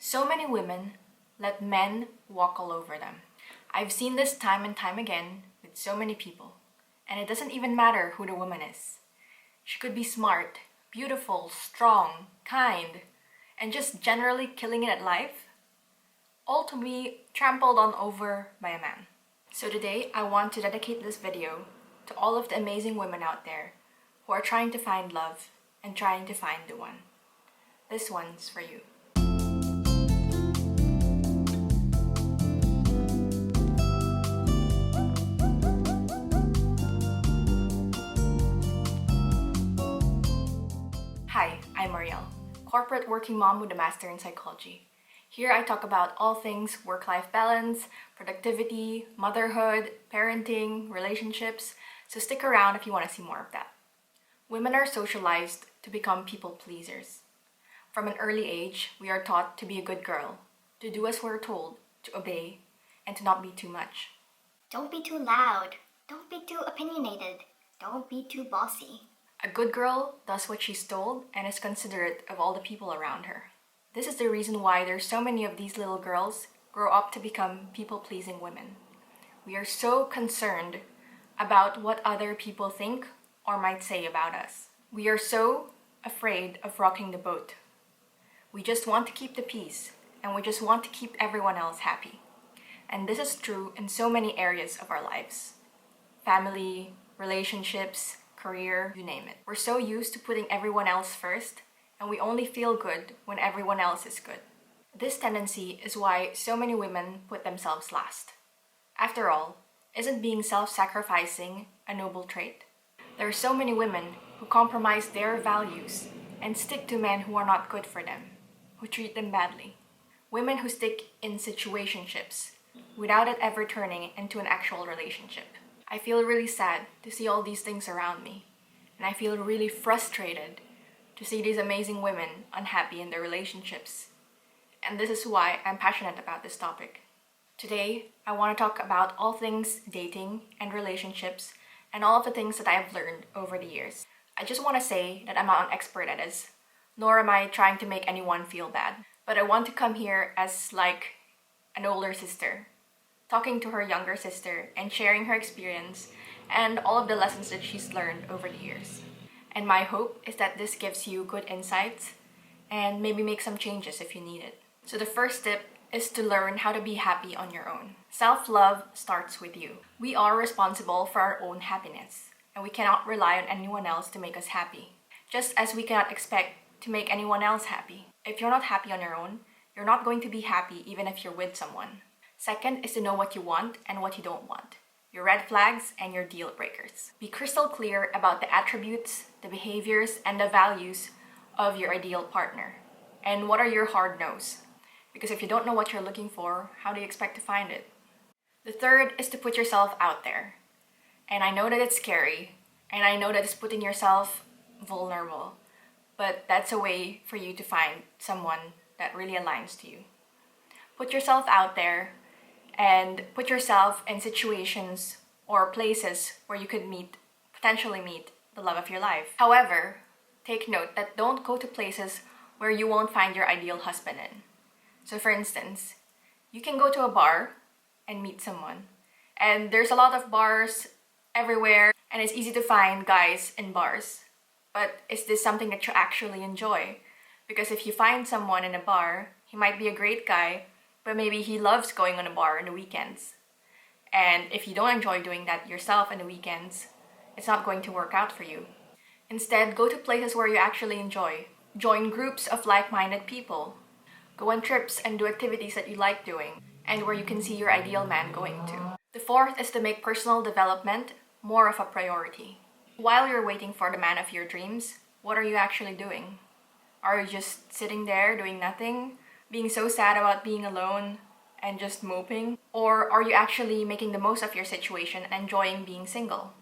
So many women let men walk all over them. I've seen this time and time again with so many people, and it doesn't even matter who the woman is. She could be smart, beautiful, strong, kind, and just generally killing it at life, all to be trampled on over by a man. So today, I want to dedicate this video to all of the amazing women out there who are trying to find love and trying to find the one. This one's for you. Hi, I'm Marielle, corporate working mom with a master in psychology. Here I talk about all things work-life balance, productivity, motherhood, parenting, relationships, so stick around if you want to see more of that. Women are socialized to become people pleasers. From an early age, we are taught to be a good girl, to do as we're told, to obey, and to not be too much. Don't be too loud. Don't be too opinionated. Don't be too bossy. A good girl does what she's told and is considerate of all the people around her. This is the reason why there's so many of these little girls grow up to become people-pleasing women. We are so concerned about what other people think or might say about us. We are so afraid of rocking the boat. We just want to keep the peace, and we just want to keep everyone else happy. And this is true in so many areas of our lives. Family, relationships, career, you name it. We're so used to putting everyone else first, and we only feel good when everyone else is good. This tendency is why so many women put themselves last. After all, isn't being self-sacrificing a noble trait? There are so many women who compromise their values and stick to men who are not good for them, who treat them badly. Women who stick in situationships without it ever turning into an actual relationship. I feel really sad to see all these things around me, and I feel really frustrated to see these amazing women unhappy in their relationships. And this is why I'm passionate about this topic. Today, I want to talk about all things dating and relationships and all of the things that I've learned over the years. I just want to say that I'm not an expert at this, nor am I trying to make anyone feel bad. But I want to come here as like an older sister, talking to her younger sister and sharing her experience and all of the lessons that she's learned over the years. And my hope is that this gives you good insights and maybe make some changes if you need it. So the first tip is to learn how to be happy on your own. Self-love starts with you. We are responsible for our own happiness, and we cannot rely on anyone else to make us happy, just as we cannot expect to make anyone else happy. If you're not happy on your own, you're not going to be happy even if you're with someone. Second is to know what you want and what you don't want, your red flags and your deal breakers. Be crystal clear about the attributes, the behaviors, and the values of your ideal partner. And what are your hard no's? Because if you don't know what you're looking for, how do you expect to find it? The third is to put yourself out there. And I know that it's scary, and I know that it's putting yourself vulnerable, but that's a way for you to find someone that really aligns to you. Put yourself out there and put yourself in situations or places where you could potentially meet the love of your life. However, take note that don't go to places where you won't find your ideal husband in. So for instance, you can go to a bar and meet someone. And there's a lot of bars everywhere, and it's easy to find guys in bars. But is this something that you actually enjoy? Because if you find someone in a bar, he might be a great guy, but maybe he loves going on a bar on the weekends. And if you don't enjoy doing that yourself on the weekends, it's not going to work out for you. Instead, go to places where you actually enjoy. Join groups of like-minded people. Go on trips and do activities that you like doing and where you can see your ideal man going to. The fourth is to make personal development more of a priority. While you're waiting for the man of your dreams, what are you actually doing? Are you just sitting there doing nothing, being so sad about being alone and just moping? Or are you actually making the most of your situation and enjoying being single?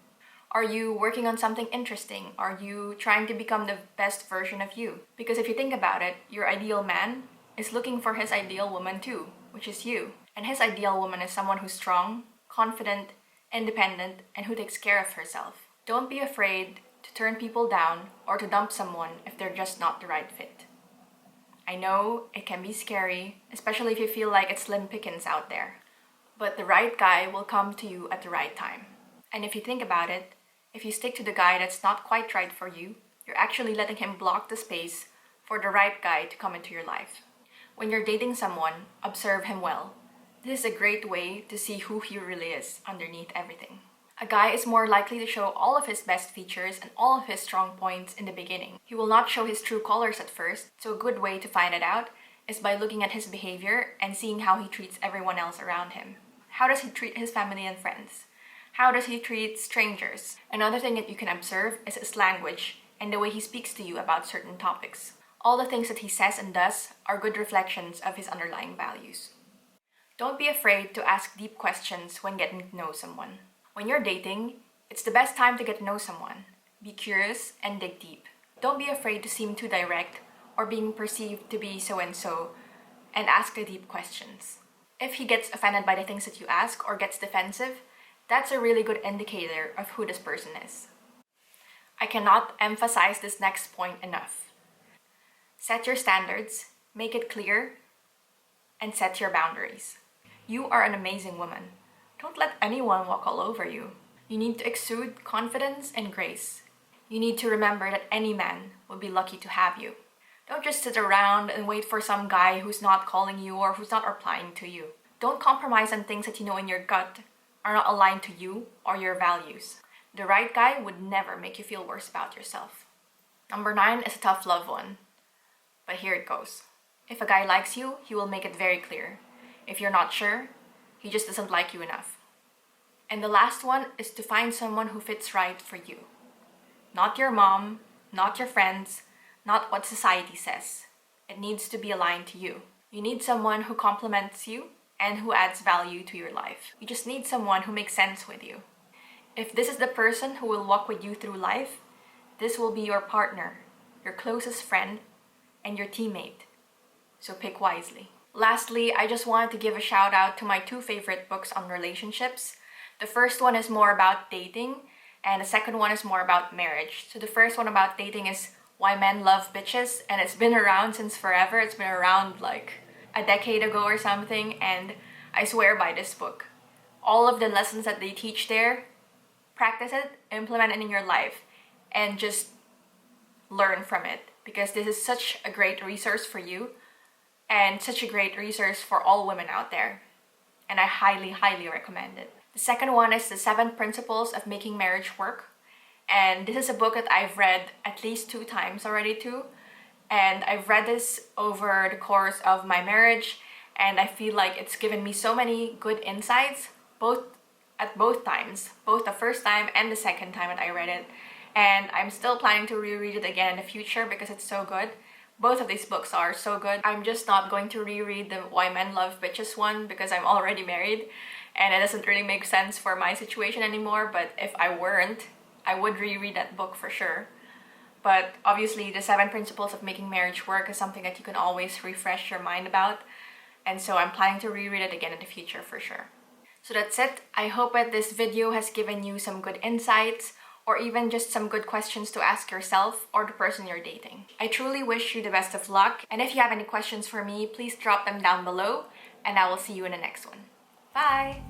Are you working on something interesting? Are you trying to become the best version of you? Because if you think about it, your ideal man is looking for his ideal woman too, which is you. And his ideal woman is someone who's strong, confident, independent, and who takes care of herself. Don't be afraid to turn people down or to dump someone if they're just not the right fit. I know it can be scary, especially if you feel like it's slim pickings out there. But the right guy will come to you at the right time. And if you think about it, if you stick to the guy that's not quite right for you, you're actually letting him block the space for the right guy to come into your life. When you're dating someone, observe him well. This is a great way to see who he really is underneath everything. A guy is more likely to show all of his best features and all of his strong points in the beginning. He will not show his true colors at first, so a good way to find it out is by looking at his behavior and seeing how he treats everyone else around him. How does he treat his family and friends? How does he treat strangers? Another thing that you can observe is his language and the way he speaks to you about certain topics. All the things that he says and does are good reflections of his underlying values. Don't be afraid to ask deep questions when getting to know someone. When you're dating, it's the best time to get to know someone. Be curious and dig deep. Don't be afraid to seem too direct or being perceived to be so-and-so, and ask the deep questions. If he gets offended by the things that you ask or gets defensive, that's a really good indicator of who this person is. I cannot emphasize this next point enough. Set your standards, make it clear, and set your boundaries. You are an amazing woman. Don't let anyone walk all over you. You need to exude confidence and grace. You need to remember that any man would be lucky to have you. Don't just sit around and wait for some guy who's not calling you or who's not replying to you. Don't compromise on things that you know in your gut are not aligned to you or your values. The right guy would never make you feel worse about yourself. Number 9 is a tough love one. But here it goes. If a guy likes you, he will make it very clear. If you're not sure, he just doesn't like you enough. And the last one is to find someone who fits right for you. Not your mom, not your friends, not what society says. It needs to be aligned to you. You need someone who complements you and who adds value to your life. You just need someone who makes sense with you. If this is the person who will walk with you through life, this will be your partner, your closest friend, and your teammate. So pick wisely. Lastly, I just wanted to give a shout out to my 2 favorite books on relationships. The first one is more about dating, and the second one is more about marriage. So the first one about dating is Why Men Love Bitches, and it's been around since forever. It's been around like a decade ago or something, and I swear by this book. All of the lessons that they teach there, practice it, implement it in your life, and just learn from it, because this is such a great resource for you and such a great resource for all women out there, and I highly, highly recommend it. The second one is The 7 Principles of Making Marriage Work, and this is a book that I've read at least 2 times already too, and I've read this over the course of my marriage, and I feel like it's given me so many good insights, both times, both the first time and the second time that I read it, and I'm still planning to reread it again in the future because it's so good. Both of these books are so good. I'm just not going to reread the Why Men Love Bitches one because I'm already married and it doesn't really make sense for my situation anymore, but if I weren't, I would reread that book for sure. But obviously the 7 Principles of Making Marriage Work is something that you can always refresh your mind about, and so I'm planning to reread it again in the future for sure. So that's it. I hope that this video has given you some good insights or even just some good questions to ask yourself or the person you're dating. I truly wish you the best of luck, and if you have any questions for me, please drop them down below, and I will see you in the next one. Bye!